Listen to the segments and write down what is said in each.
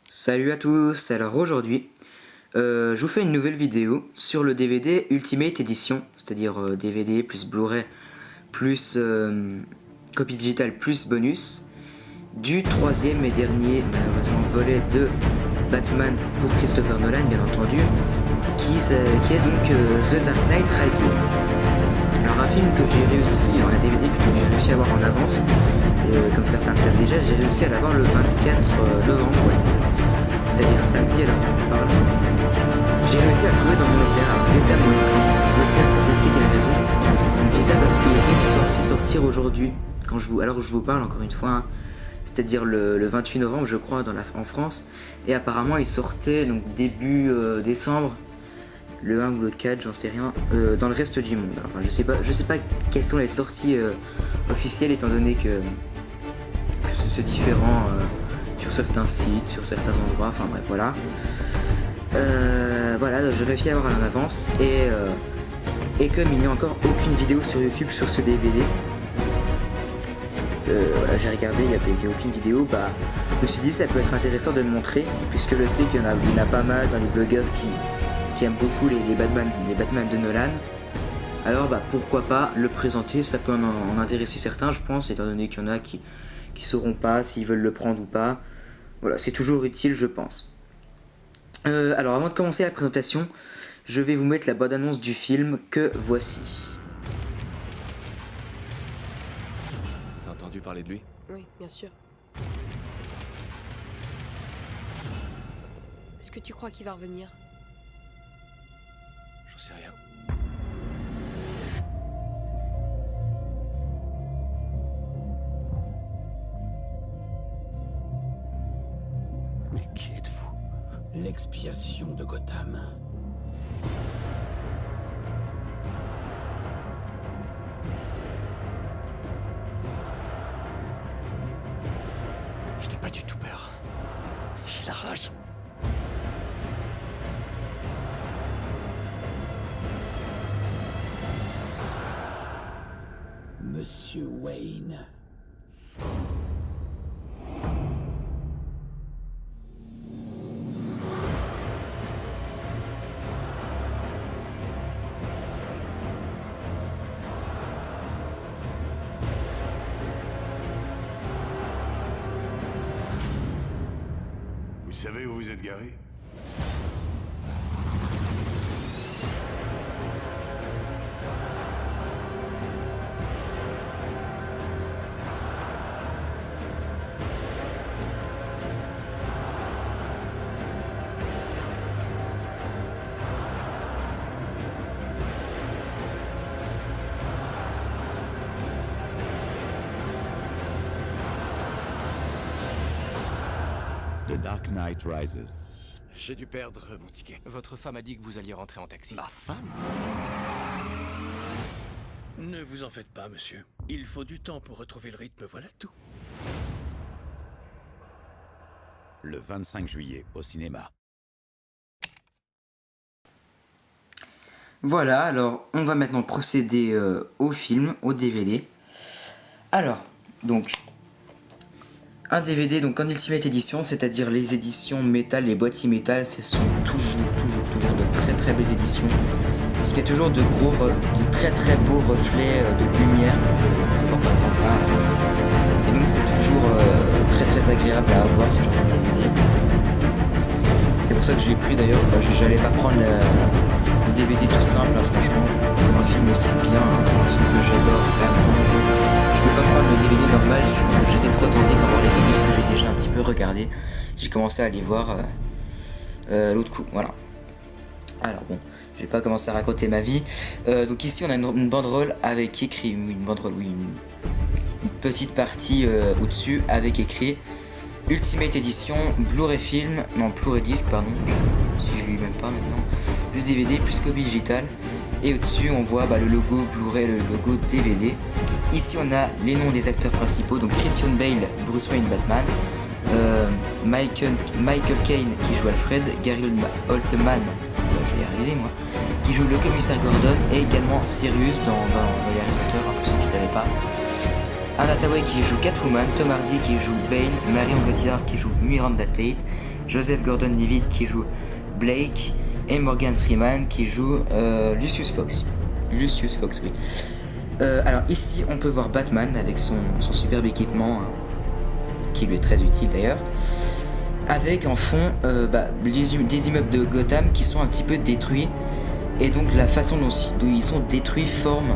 Salut à tous, alors aujourd'hui je vous fais une nouvelle vidéo sur le DVD Ultimate Edition, c'est-à-dire DVD plus Blu-ray plus copie digitale plus bonus du troisième et dernier malheureusement volet de Batman pour Christopher Nolan bien entendu, qui est donc The Dark Knight Rises. Alors un film que j'ai réussi, un DVD plutôt que j'ai réussi à voir en avance, comme certains le savent déjà, j'ai réussi à l'avoir le 24 novembre, c'est-à-dire samedi alors que je vous parle. J'ai réussi à le trouver dans mon Leclerc. Alors Leclerc, je sais qu'il a raison. Je dis ça parce qu'il est censé sortir aujourd'hui, alors que je vous parle encore une fois, hein, c'est-à-dire le 28 novembre je crois en France, et apparemment il sortait donc début décembre, le 1 ou le 4, j'en sais rien, dans le reste du monde. Alors, enfin, je sais pas quelles sont les sorties officielles, étant donné que c'est différent sur certains sites, sur certains endroits, enfin bref, voilà. Voilà, j'ai réussi à avoir en avance, et comme il n'y a encore aucune vidéo sur YouTube sur ce DVD, voilà, j'ai regardé, il n'y a aucune vidéo, je me suis dit ça peut être intéressant de le montrer, puisque je sais qu'il y en a pas mal dans les blogueurs qui aiment beaucoup les Batman de Nolan. Alors pourquoi pas le présenter, ça peut en intéresser certains je pense, étant donné qu'il y en a qui sauront pas s'ils veulent le prendre ou pas. Voilà, c'est toujours utile je pense. Alors avant de commencer la présentation, je vais vous mettre la bande-annonce du film que voici. T'as entendu parler de lui? Oui, bien sûr. Est-ce que tu crois qu'il va revenir? J'en sais rien. Mais qui êtes-vous? L'expiation de Gotham. Je n'ai pas du tout peur. J'ai la rage. Monsieur Wayne. Vous savez où vous êtes garé? The Dark Knight Rises. J'ai dû perdre mon ticket. Votre femme a dit que vous alliez rentrer en taxi. Ma femme? Ne vous en faites pas, monsieur. Il faut du temps pour retrouver le rythme, voilà tout. Le 25 juillet au cinéma. Voilà, alors on va maintenant procéder au film, au DVD. Alors, donc un DVD donc en Ultimate Edition, c'est-à-dire les éditions métal, les boîtiers métal, ce sont toujours de très belles éditions. Parce qu'il y a toujours de très beaux reflets de lumière qu'on peut voir par exemple là. Et donc c'est toujours très agréable à avoir ce genre de DVD. C'est pour ça que je l'ai pris d'ailleurs, j'allais pas prendre le DVD tout simple, hein, franchement, pour un film aussi bien, un film que j'adore vraiment. Je peux pas prendre le DVD normal, j'étais trop tenté par voir les bonus que j'ai déjà un petit peu regardé. J'ai commencé à les voir l'autre coup, voilà. Alors bon, je vais pas commencer à raconter ma vie. Donc ici on a une banderole avec écrit, une petite partie au-dessus avec écrit Ultimate Edition, Blu-ray film, non Blu-ray disc pardon, si je lis même pas maintenant, plus DVD, plus copie digitale. Et au-dessus on voit le logo Blu-ray, le logo DVD. Ici on a les noms des acteurs principaux, donc Christian Bale, Bruce Wayne, Batman, Michael Caine qui joue Alfred, Gary Oldman, je vais y arriver moi, qui joue le commissaire Gordon, et également Sirius dans les Harry Potter, pour ceux qui ne savaient pas. Anna Hathaway qui joue Catwoman, Tom Hardy qui joue Bane, Marion Cotillard qui joue Miranda Tate, Joseph Gordon-Levitt qui joue Blake et Morgan Freeman qui joue Lucius Fox. Lucius Fox, oui. Alors ici, on peut voir Batman avec son superbe équipement, hein, qui lui est très utile d'ailleurs, avec en fond des immeubles de Gotham qui sont un petit peu détruits, et donc la façon dont ils sont détruits forme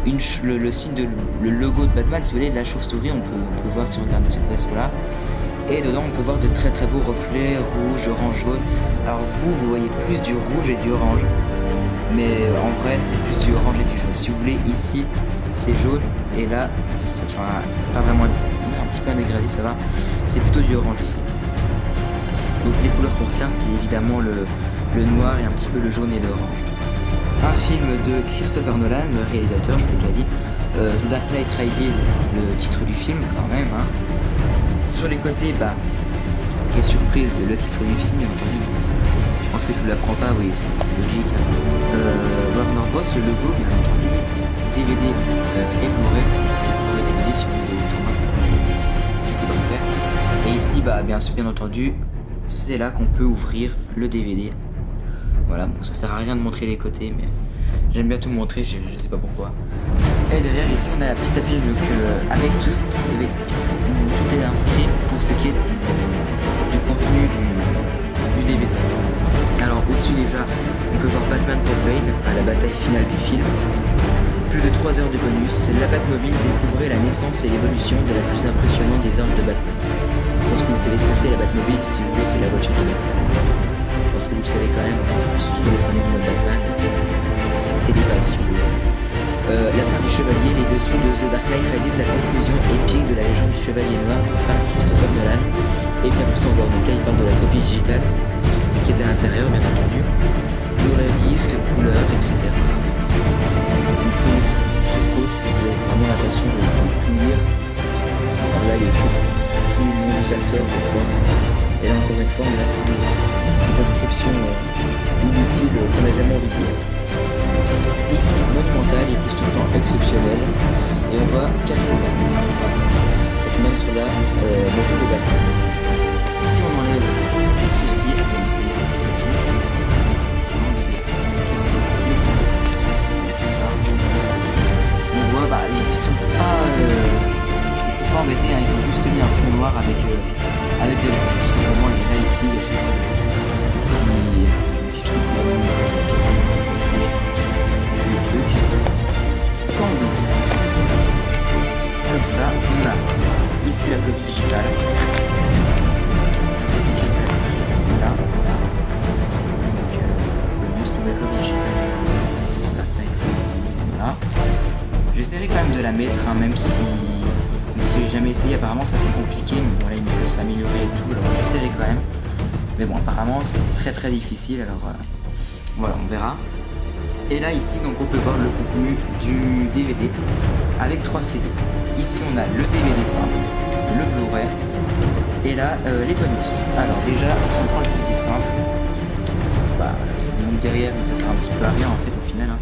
le signe le logo de Batman. Si vous voulez, la chauve-souris, on peut voir si on regarde de cette façon-là. Et dedans, on peut voir de très très beaux reflets rouge, orange, jaune. Alors vous voyez plus du rouge et du orange, mais en vrai, c'est plus du orange et du jaune. Si vous voulez, ici, c'est jaune, et là, c'est pas vraiment un petit peu un dégradé, ça va. C'est plutôt du orange ici. Donc les couleurs qu'on retient, c'est évidemment le noir et un petit peu le jaune et l'orange. Un film de Christopher Nolan, le réalisateur, je l'ai déjà dit. The Dark Knight Rises, le titre du film quand même, hein. Sur les côtés, quelle surprise, le titre du film, bien entendu. Je pense que je vous l'apprends pas, oui, c'est logique, hein. Warner Bros, le logo, bien entendu, DVD et Blu-ray, DVD sur une vidéo tournoi, ce qu'il faudrait faire. Et ici, bien entendu, c'est là qu'on peut ouvrir le DVD. Voilà, bon, ça sert à rien de montrer les côtés, mais j'aime bien tout montrer, je sais pas pourquoi. Et derrière, ici, on a la petite affiche avec tout ce tout est inscrit pour ce qui est du contenu du DVD. Alors, au-dessus déjà, on peut voir Batman Paul Wayne à la bataille finale du film. Plus de 3 heures de bonus, la Batmobile découvrait la naissance et l'évolution de la plus impressionnante des armes de Batman. Je pense que vous savez ce que c'est la Batmobile, si vous voulez, c'est la voiture de Batman. Je pense que vous le savez quand même, pour ceux qui connaissent un film de Batman, c'est des bases si vous voulez. La fin du Chevalier, les dessous de The Dark Knight Rises, la conclusion épique de la légende du Chevalier Noir par Christopher Nolan, et bien plus encore. Donc là il parle de la copie digitale qui est à l'intérieur, bien entendu, Blu-ray disque, couleur, etc. Vous pouvez mettre sur pause si vous avez vraiment l'intention de tout lire. Alors là il y a tous les noms des acteurs, je crois, et là encore une fois on a toutes les inscriptions inutiles qu'on n'a jamais envie de lire. Ici, monumental, époustouflant, exceptionnel, et on voit Catwoman. Catwoman sur la moto de Batman. Si on enlève ceci, c'est-à-dire un petit affiche, on voit, ils sont pas embêtés, hein, ils ont juste mis un fond noir avec de l'encre, tout simplement. Et là ici, il y a toujours un petit truc quand on ouvre comme ça, on a ici la copie digitale. Là, voilà. Donc bonus pour la copie digitale. Voilà. J'essaierai quand même de la mettre, hein, même si j'ai jamais essayé. Apparemment c'est assez compliqué, mais bon là il peut s'améliorer et tout, alors j'essaierai quand même. Mais bon, apparemment c'est très très difficile, alors voilà, on verra. Et là ici donc on peut voir le contenu du DVD avec 3 CD. Ici on a le DVD simple, le Blu-ray et là les bonus. Alors déjà si on prend le DVD simple, je vous montre derrière mais ça sert un petit peu à rien en fait au final, hein.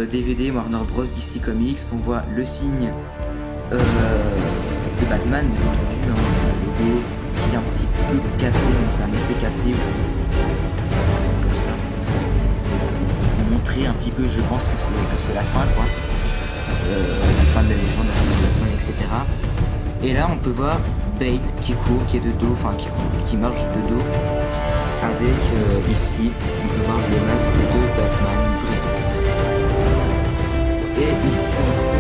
DVD Warner Bros DC Comics, on voit le signe de Batman bien entendu, hein, le logo qui est un petit peu cassé, donc c'est un effet cassé comme ça. Montrer un petit peu, je pense que c'est la fin quoi, la fin de la légende, la fin de Batman, etc. Et là on peut voir Bane qui court, qui est de dos, enfin qui marche de dos, avec ici on peut voir le masque de Batman brisé. Et ici on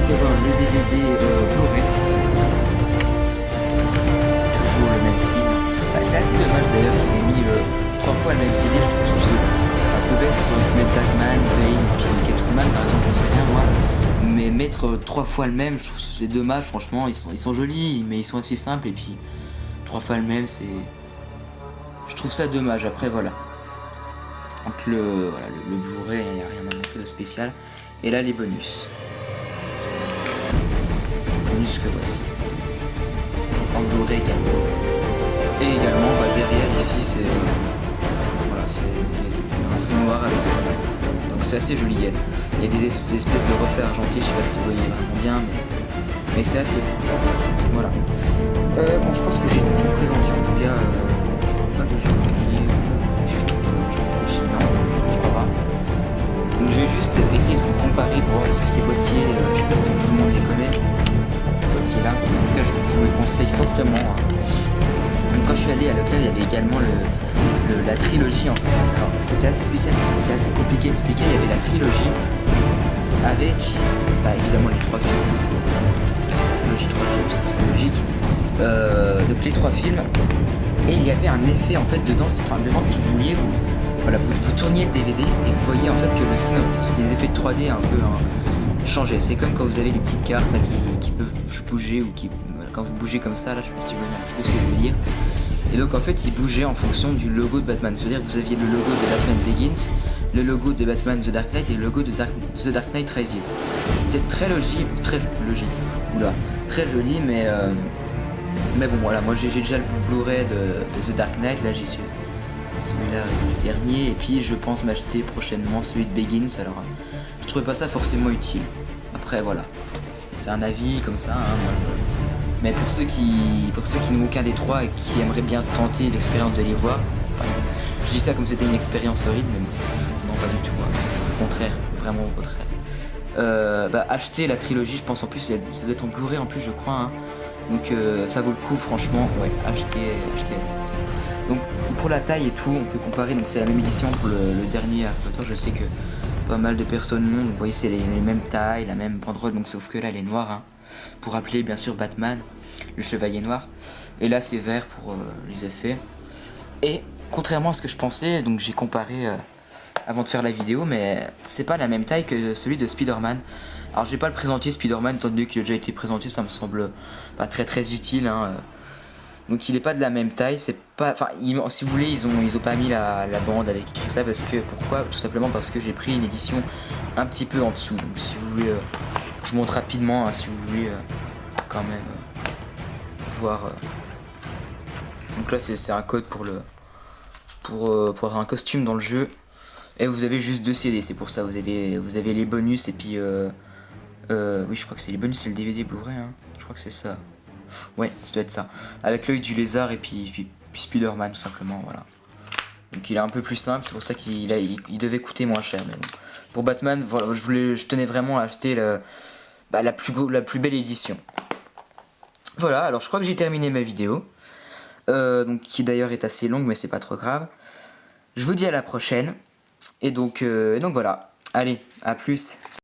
peut voir le DVD Blu-ray, toujours le même signe. C'est assez dommage d'ailleurs qu'ils aient mis 3 fois le même CD, je trouve que c'est un peu bête, ils auraient pu mettre Batman, Bane et puis Catwoman par exemple, je sais rien moi, mais mettre 3 fois le même, je trouve que c'est dommage, franchement, ils sont jolis, mais ils sont assez simples, et puis 3 fois le même, je trouve ça dommage. Après voilà, donc le Blu-ray, il n'y a rien à montrer de spécial, et là les bonus que voici, en Blu-ray également, et également derrière ici c'est un fond noir avec donc c'est assez joli. Il y a des espèces de reflets argentés, je sais pas si vous voyez vraiment bien, mais c'est assez bon. Voilà. Bon, je pense que j'ai tout présenté en tout cas. Je crois pas que j'ai fortement. Hein. Donc, quand je suis allé à Leclerc, il y avait également la trilogie en fait. Alors c'était assez spécial, c'est assez compliqué à expliquer. Il y avait la trilogie avec évidemment les 3 films. Trilogie 3 films, c'est logique. Donc les 3 films. Et il y avait un effet en fait dedans, devant si vous vouliez, vous tourniez le DVD et vous voyez en fait que le cinéma, c'est des effets de 3D un peu changés. C'est comme quand vous avez les petites cartes là, qui peuvent bouger ou quand vous bougez comme ça, là je sais pas si vous voyez un petit peu ce que je veux dire. Et donc en fait ils bougeaient en fonction du logo de Batman. C'est-à-dire que vous aviez le logo de Batman Begins, le logo de Batman The Dark Knight et le logo de The Dark Knight Rises. C'est très logique, très joli, mais bon voilà, moi j'ai déjà le Blu-ray de The Dark Knight, là j'ai celui-là du dernier, et puis je pense m'acheter prochainement celui de Begins. Alors je trouvais pas ça forcément utile. Après voilà, c'est un avis comme ça, hein, moi, mais pour ceux qui n'ont aucun des 3 et qui aimeraient bien tenter l'expérience de les voir, je dis ça comme c'était une expérience horrible, mais bon, non pas du tout, hein. Au contraire, vraiment au contraire. Acheter la trilogie, je pense en plus, ça doit être en Blu-ray en plus je crois, hein. Donc ça vaut le coup franchement, ouais, achetez. Donc pour la taille et tout, on peut comparer, donc c'est la même édition pour le dernier Harry Potter, je sais que pas mal de personnes l'ont, donc vous voyez c'est les mêmes tailles, la même banderole, donc sauf que là elle est noire, hein, pour rappeler bien sûr Batman, le chevalier noir, et là c'est vert pour les effets. Et contrairement à ce que je pensais, donc j'ai comparé avant de faire la vidéo, mais c'est pas la même taille que celui de Spider-Man. Alors je vais pas le présenter Spider-Man, étant donné qu'il a déjà été présenté, ça me semble pas très utile, hein. Donc il est pas de la même taille, c'est pas, si vous voulez ils ont pas mis la bande avec écrit ça pourquoi tout simplement parce que j'ai pris une édition un petit peu en dessous. Donc si vous voulez, je vous montre rapidement, hein, si vous voulez quand même voir. Donc là c'est un code pour un costume dans le jeu, et vous avez juste 2 CD, c'est pour ça vous avez les bonus et puis oui je crois que c'est les bonus, c'est le DVD Blu-ray, hein. Je crois que c'est ça. Ouais, ça doit être ça. Avec l'œil du lézard et puis Spider-Man tout simplement, voilà. Donc il est un peu plus simple, c'est pour ça qu'il devait coûter moins cher. Mais bon. Pour Batman, voilà, je tenais vraiment à acheter la plus belle édition. Voilà, alors je crois que j'ai terminé ma vidéo. Donc qui d'ailleurs est assez longue, mais c'est pas trop grave. Je vous dis à la prochaine. Et donc voilà. Allez, à plus. Salut.